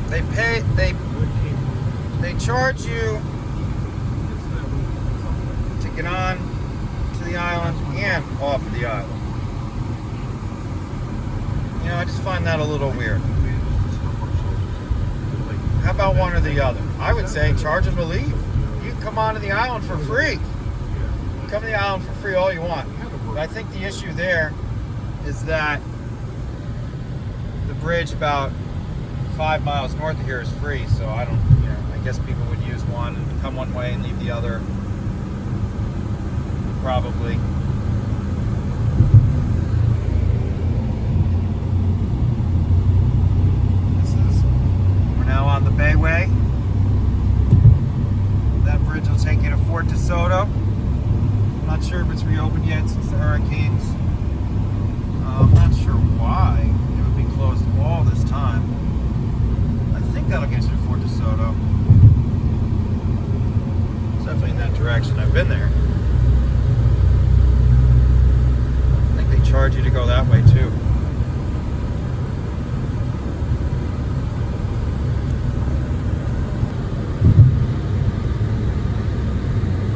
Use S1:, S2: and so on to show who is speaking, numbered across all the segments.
S1: they charge you to get on to the island and off of the island. You know, I just find that a little weird. How about one or the other? I would say charge them to leave. You can come onto the island for free. Come to the island for free all you want. But I think the issue there is that the bridge about 5 miles north of here is free, so I guess people would use one and come one way and leave the other. Probably. We're now on the Bayway. That bridge will take you to Fort Desoto. I'm not sure if it's reopened yet since the hurricanes. I'm not sure why it would be closed all this time. I think that'll get you to Fort Desoto. It's definitely in that direction. I've been there. I think they charge you to go that way too.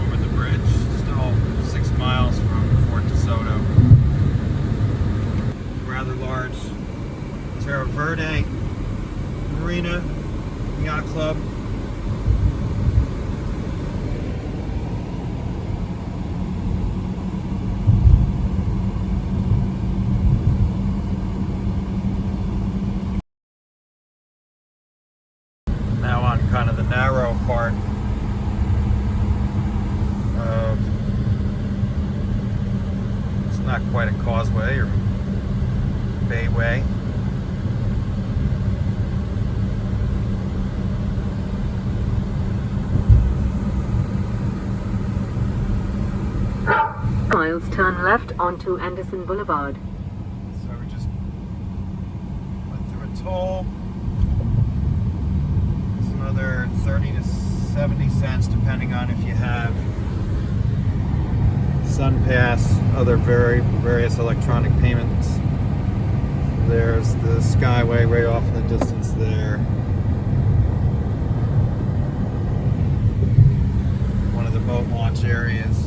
S1: Over the bridge, still 6 miles from Fort Desoto. Rather large Terra Verde Marina Yacht Club. Now on kind of the narrow part of, it's not quite a causeway or bayway.
S2: Miles, turn left onto Anderson Boulevard.
S1: So we just went through a toll. It's another 30 to 70 cents depending on if you have SunPass, other various electronic payments. There's the Skyway way off in the distance there. One of the boat launch areas.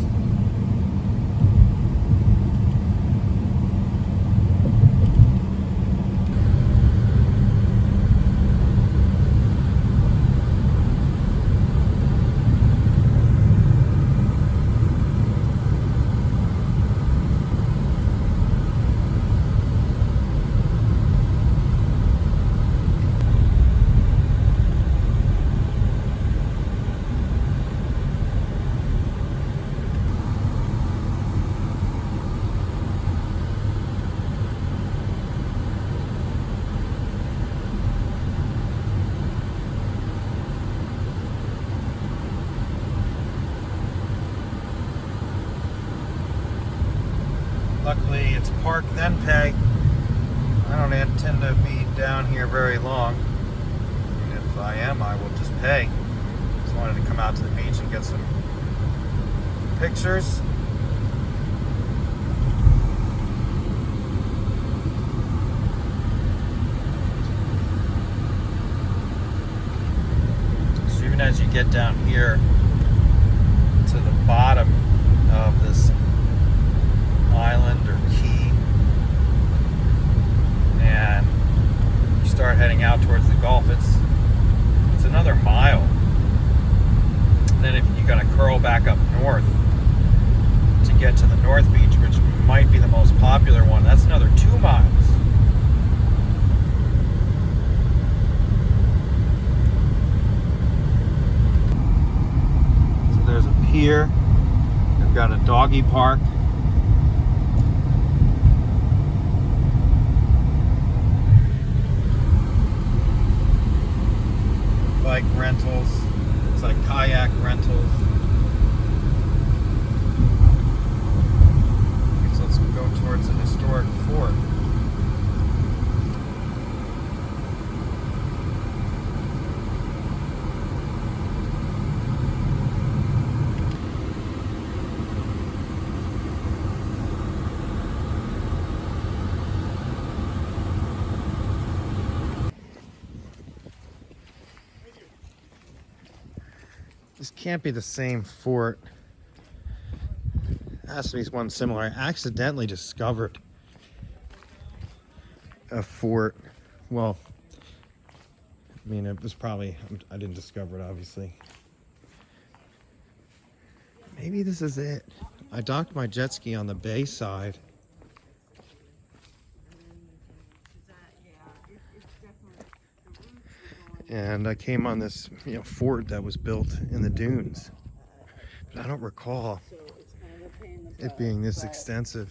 S1: Luckily, it's park then pay. I don't intend to be down here very long. And if I am, I will just pay. Just wanted to come out to the beach and get some pictures. So even as you get down here to the bottom of this island or key, and you start heading out towards the Gulf, it's another mile. And then if you gotta curl back up north to get to the North Beach, which might be the most popular one, that's another 2 miles. So there's a pier. They've got a doggy park. Bike rentals, it's like kayak rentals. So let's go towards the historic fort. This can't be the same fort. It has to be one similar. I accidentally discovered a fort. Well, I mean, it was probably, I didn't discover it, obviously. Maybe this is it. I docked my jet ski on the bay side. And I came on this, fort that was built in the dunes. But I don't recall it being this extensive.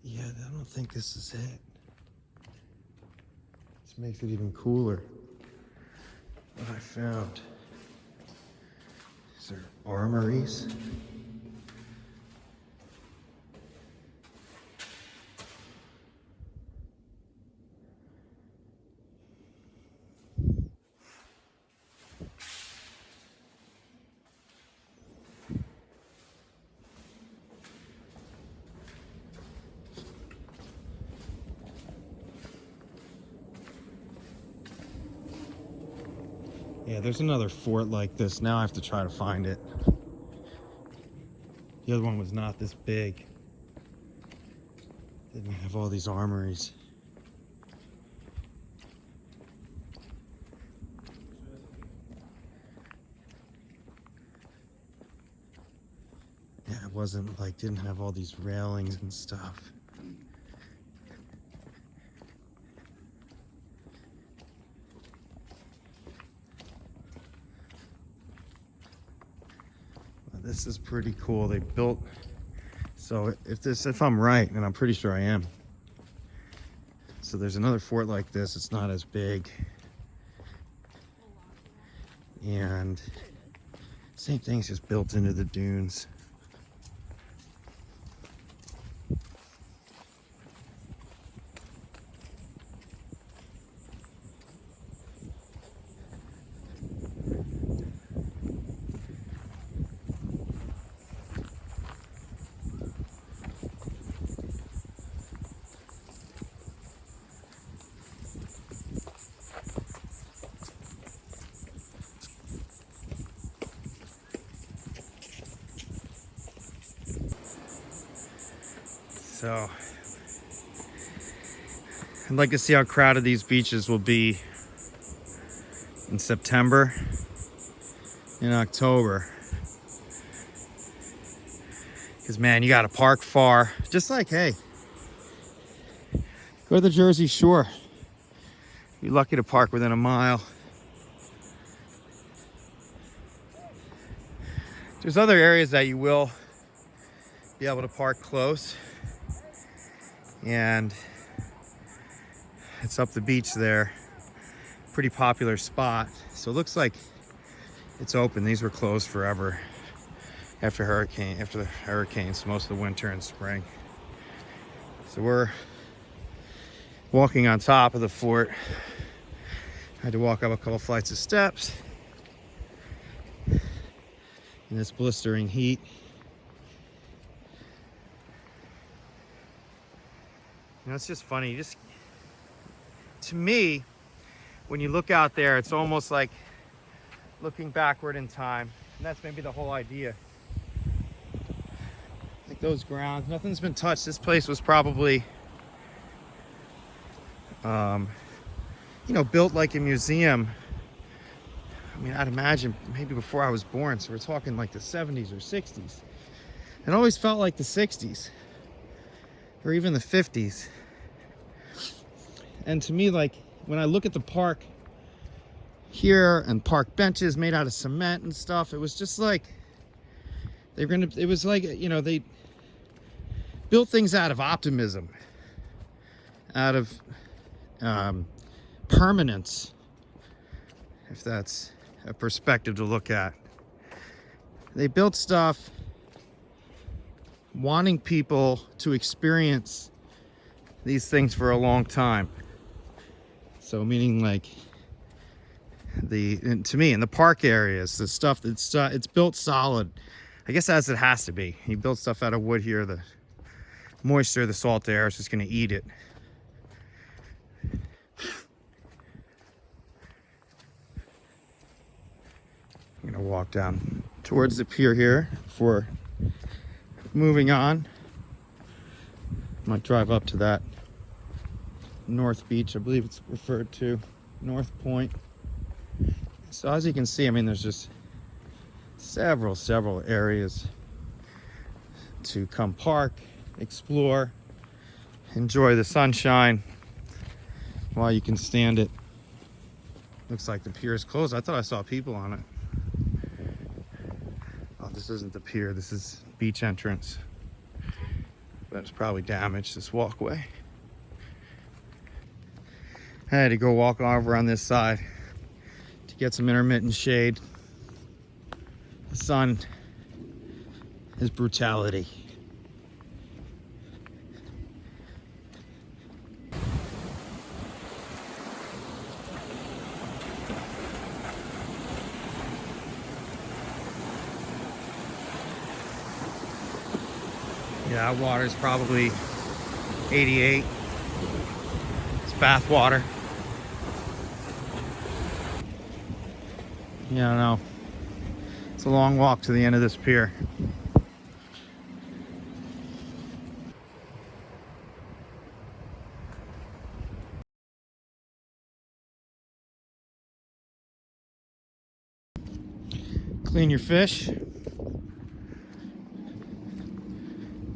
S1: Yeah, I don't think this is it. This makes it even cooler. What I found. These are armories. Yeah, there's another fort like this. Now I have to try to find it. The other one was not this big. Didn't have all these armories. Yeah, it wasn't like, didn't have all these railings and stuff. This is pretty cool. They built, so if I'm right, and I'm pretty sure I am. So there's another fort like this. It's not as big. And same thing's just built into the dunes. So I'd like to see how crowded these beaches will be in September, in October. Because, man, you got to park far. Just like, hey, go to the Jersey Shore. You're lucky to park within a mile. There's other areas that you will be able to park close. And it's up the beach there. Pretty popular spot. So it looks like it's open. These were closed forever after the hurricanes, most of the winter and spring. So we're walking on top of the fort. I had to walk up a couple flights of steps in this blistering heat. It's just funny. To me, when you look out there, it's almost like looking backward in time. And that's maybe the whole idea. Like those grounds, nothing's been touched. This place was probably, built like a museum. I mean, I'd imagine maybe before I was born. So we're talking like the 70s or 60s. It always felt like the 60s. Or even the 50s. And to me, like, when I look at the park here and park benches made out of cement and stuff, it was just like they built things out of optimism, out of permanence, if that's a perspective to look at. They built stuff wanting people to experience these things for a long time. So meaning like to me in the park areas, the stuff that's it's built solid I guess as it has to be. He built stuff out of wood here. The moisture, the salt air is just going to eat it. I'm going to walk down towards the pier here before moving on. Might drive up to that North Beach. I believe it's referred to North Point. So as you can see, I mean, there's just several areas to come park, explore, enjoy the sunshine while you can stand it. Looks like the pier is closed. I thought I saw people on it. Oh, this isn't the pier. This is beach entrance. That's probably damaged, this walkway. I had to go walk over on this side to get some intermittent shade. The sun is brutality. Yeah, that water is probably 88. It's bath water. Yeah, I don't know. It's a long walk to the end of this pier. Clean your fish.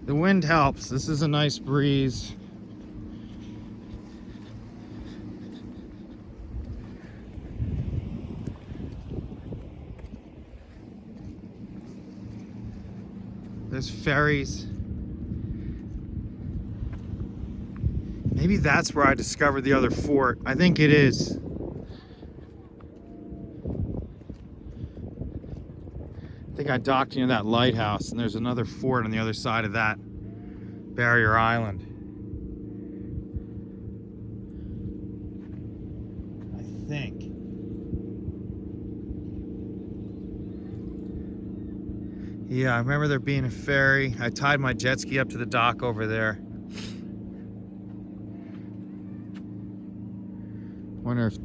S1: The wind helps. This is a nice breeze. There's ferries. Maybe that's where I discovered the other fort. I think it is. I think I docked near that lighthouse, and there's another fort on the other side of that barrier island. I think. Yeah, I remember there being a ferry. I tied my jet ski up to the dock over there. Wonder if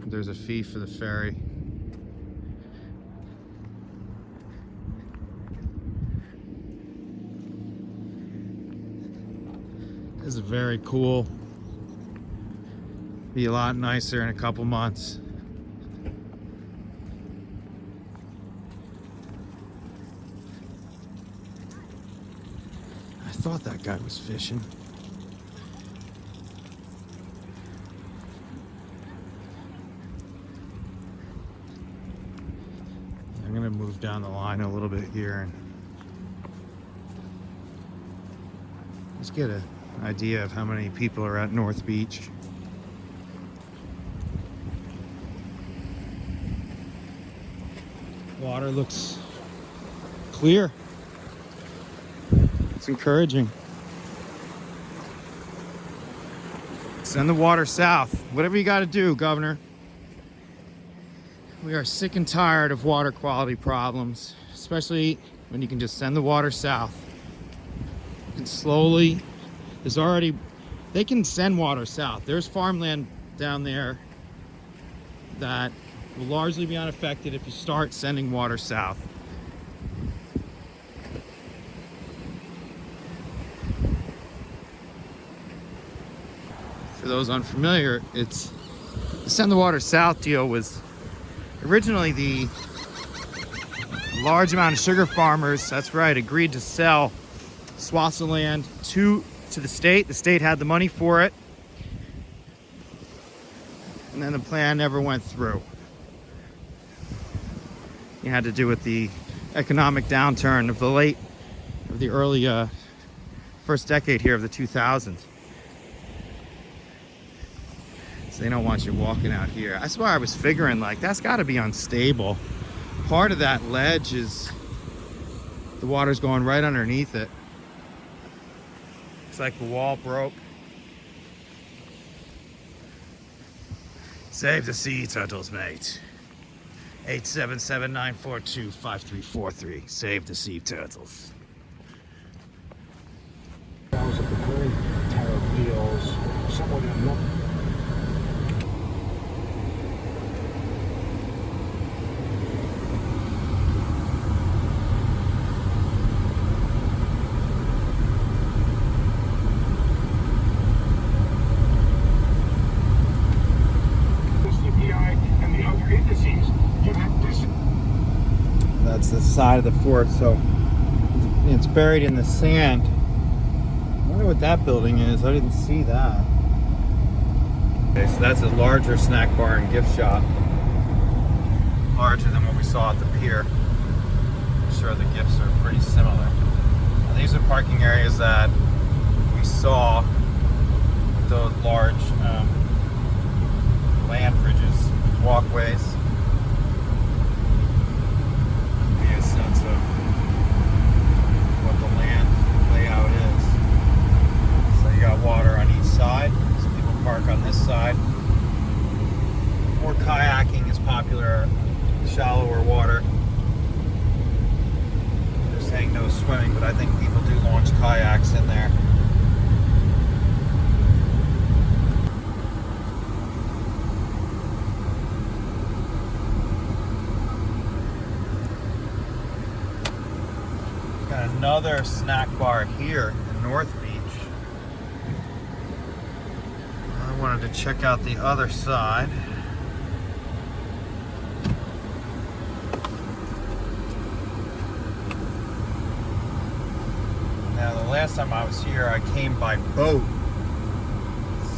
S1: there's a fee for the ferry. This is very cool. Be a lot nicer in a couple months. I thought that guy was fishing. I'm gonna move down the line a little bit here and just get an idea of how many people are at North Beach. Water looks clear. It's encouraging. Send the water south. Whatever you got to do, Governor. We are sick and tired of water quality problems, especially when you can just send the water south. You can slowly, they can send water south. There's farmland down there that will largely be unaffected if you start sending water south. For those unfamiliar, the Send the Water South deal was originally the large amount of sugar farmers, that's right, agreed to sell swaths of land to the state. The state had the money for it. And then the plan never went through. You had to do with the economic downturn of the early first decade here of the 2000s. So they don't want you walking out here. That's why I was figuring, like, that's got to be unstable. Part of that ledge is the water's going right underneath it. It's like the wall broke. Save the sea turtles, mate. 877-942-5343. Save the sea turtles.
S3: Of the current tariff deals somewhat unknown. And the other indices, you have this.
S1: That's the side of the fort, so it's buried in the sand. I wonder what that building is. I didn't see that. Okay, so that's a larger snack bar and gift shop. Larger than what we saw at the pier. I'm sure the gifts are pretty similar. And these are parking areas that we saw with those large land bridges, walkways. Give me a sense of what the land layout is. So you got water on each side. Some people park on this side. More kayaking is popular, shallower water. They're saying no swimming, but I think people do launch kayaks in there. Got another snack bar here in North Beach. I wanted to check out the other side. Now, the last time I was here, I came by boat.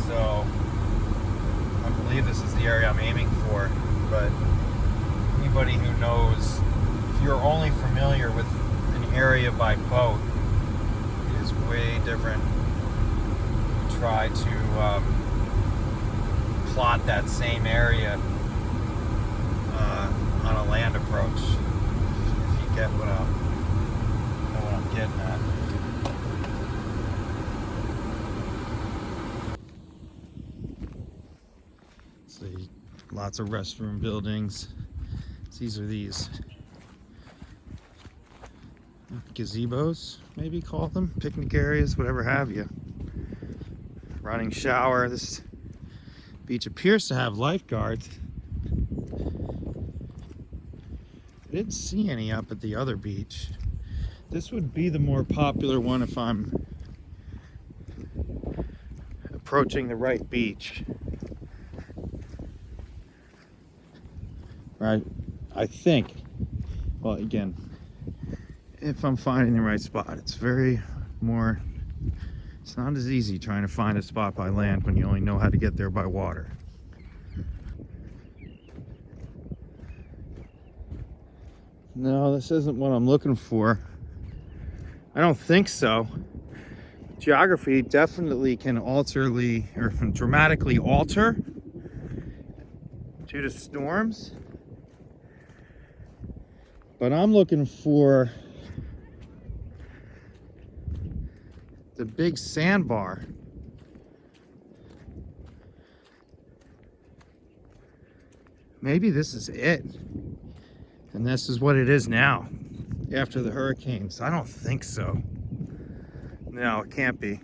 S1: So, I believe this is the area I'm aiming for. But anybody who knows, if you're only familiar with an area by boat, it is way different. Try to plot that same area on a land approach. If you get what I'm getting at. See, lots of restroom buildings. These are these gazebos, maybe call them, picnic areas, whatever have you. Running shower. This beach appears to have lifeguards. I didn't see any up at the other beach. This would be the more popular one if I'm approaching the right beach. Right, I think. Well, again, if I'm finding the right spot, it's not as easy trying to find a spot by land when you only know how to get there by water. No, this isn't what I'm looking for. I don't think so. Geography definitely can dramatically alter due to storms. But I'm looking for the big sandbar. Maybe this is it. And this is what it is now, after the hurricanes. I don't think so. No, it can't be.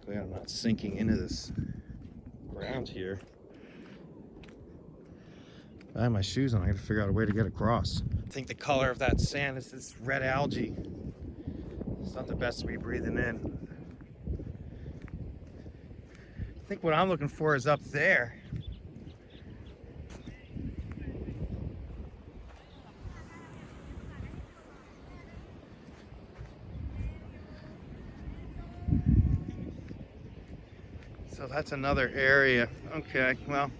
S1: Glad I'm not sinking into this ground here. I have my shoes on. I gotta figure out a way to get across. I think the color of that sand is this red algae. It's not the best to be breathing in. I think what I'm looking for is up there. So that's another area. Okay, well,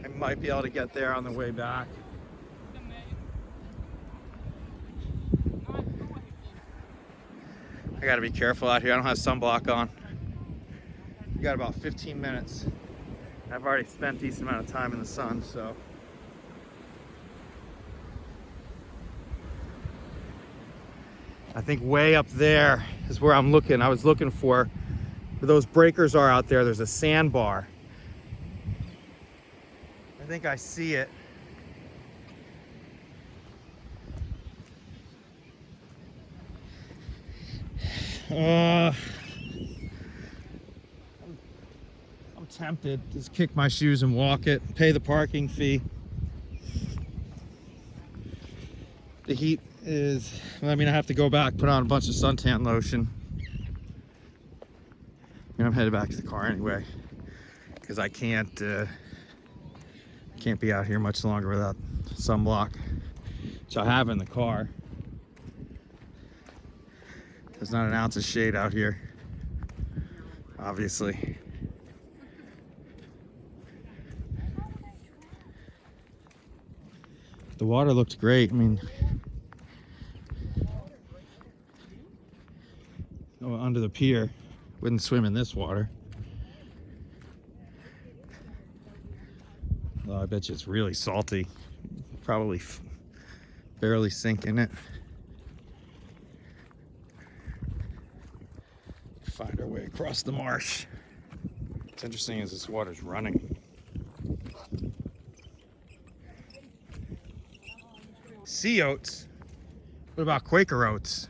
S1: I might be able to get there on the way back. I gotta be careful out here. I don't have sunblock on. We got about 15 minutes. I've already spent a decent amount of time in the sun, so. I think way up there is where I'm looking. I was looking for where those breakers are out there, there's a sandbar. I think I see it. I'm tempted to just kick my shoes and walk it, pay the parking fee. The heat is, I mean, I have to go back, put on a bunch of suntan lotion. And I'm headed back to the car anyway, because I can't be out here much longer without sunblock, which I have in the car. There's not an ounce of shade out here, obviously. The water looked great. I mean, under the pier, wouldn't swim in this water. Well, I bet you it's really salty. Probably barely sink in it. Find our way across the marsh. What's interesting is this water's running. Sea oats? What about Quaker oats?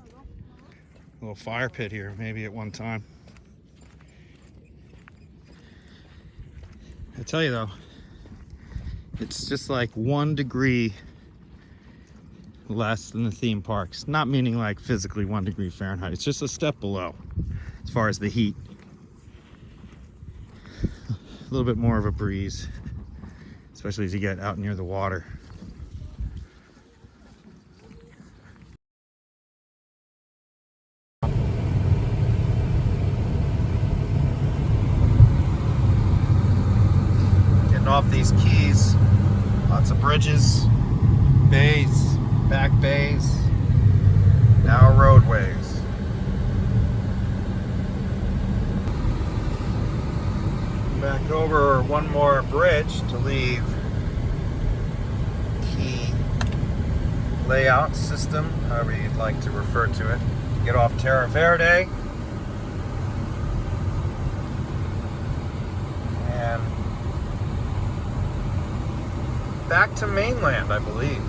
S1: A little fire pit here, maybe at one time. I tell you though, it's just like 1 degree less than the theme parks. Not meaning like physically 1 degree Fahrenheit. It's just a step below as far as the heat. A little bit more of a breeze, especially as you get out near the water. Getting off these keys, lots of bridges, bays, back bays, now roadways. Back over one more bridge to leave key layout system, however you'd like to refer to it. Get off Terra Verde and back to mainland, I believe.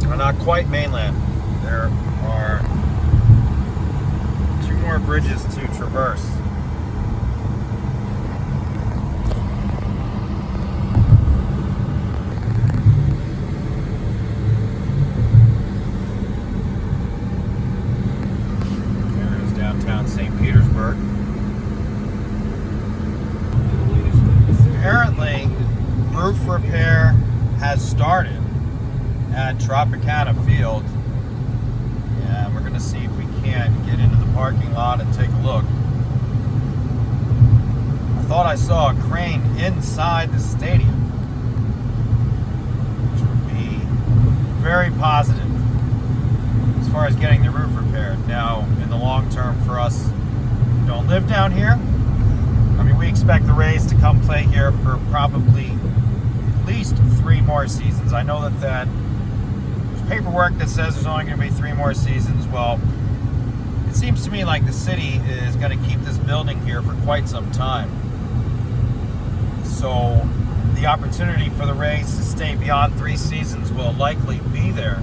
S1: Well, not quite mainland. There are 2 more bridges to traverse. There's downtown St. Petersburg. Apparently, roof repair has started at Tropicana Field, and we're going to see if we can't get into the parking lot and take a look. I thought I saw a crane inside the stadium, which would be very positive as far as getting the roof repaired. Now, in the long term for us who don't live down here, I mean, we expect the Rays to come play here for probably at least 3 more seasons. I know that there's paperwork that says there's only going to be 3 more seasons. Well, it seems to me like the city is going to keep this building here for quite some time. So the opportunity for the Rays to stay beyond 3 seasons will likely be there.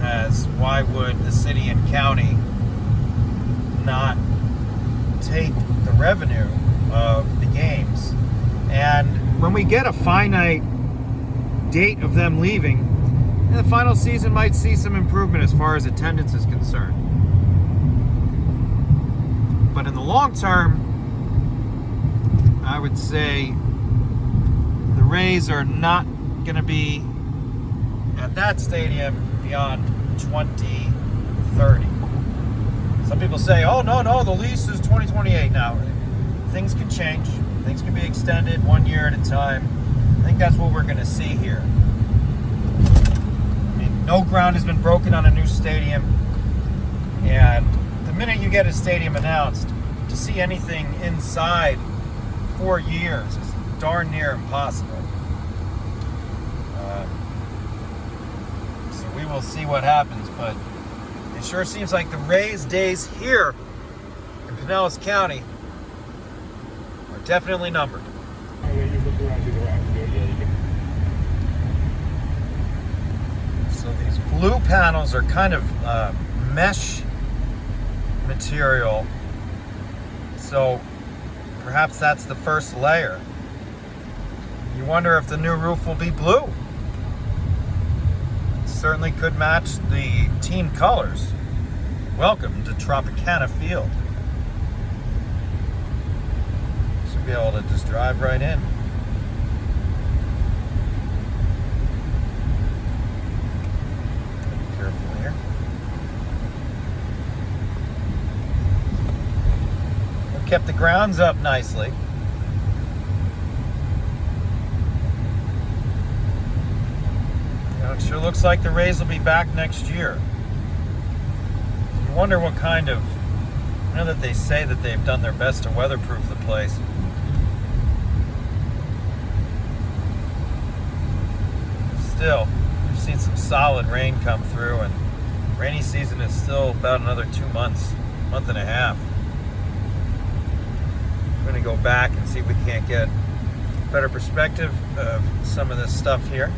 S1: As why would the city and county not take the revenue of the games? And when we get a finite date of them leaving, the final season might see some improvement as far as attendance is concerned. But in the long term, I would say the Rays are not going to be at that stadium beyond 2030. Some people say, oh, no, the lease is 2028 now. Things can change. Things can be extended 1 year at a time. I think that's what we're going to see here. I mean, no ground has been broken on a new stadium. And the minute you get a stadium announced, to see anything inside 4 years is darn near impossible. we'll see what happens, but it sure seems like the Rays' days here in Pinellas County are definitely numbered. So these blue panels are kind of mesh material, so perhaps that's the first layer. You wonder if the new roof will be blue. It certainly could match the team colors. Welcome to Tropicana Field. Should be able to just drive right in. Careful here. They've kept the grounds up nicely. It sure looks like the Rays will be back next year. You wonder what kind of... I know that they say that they've done their best to weatherproof the place. Still, we've seen some solid rain come through, and rainy season is still about another 2 months, month and a half. We're going to go back and see if we can't get better perspective of some of this stuff here.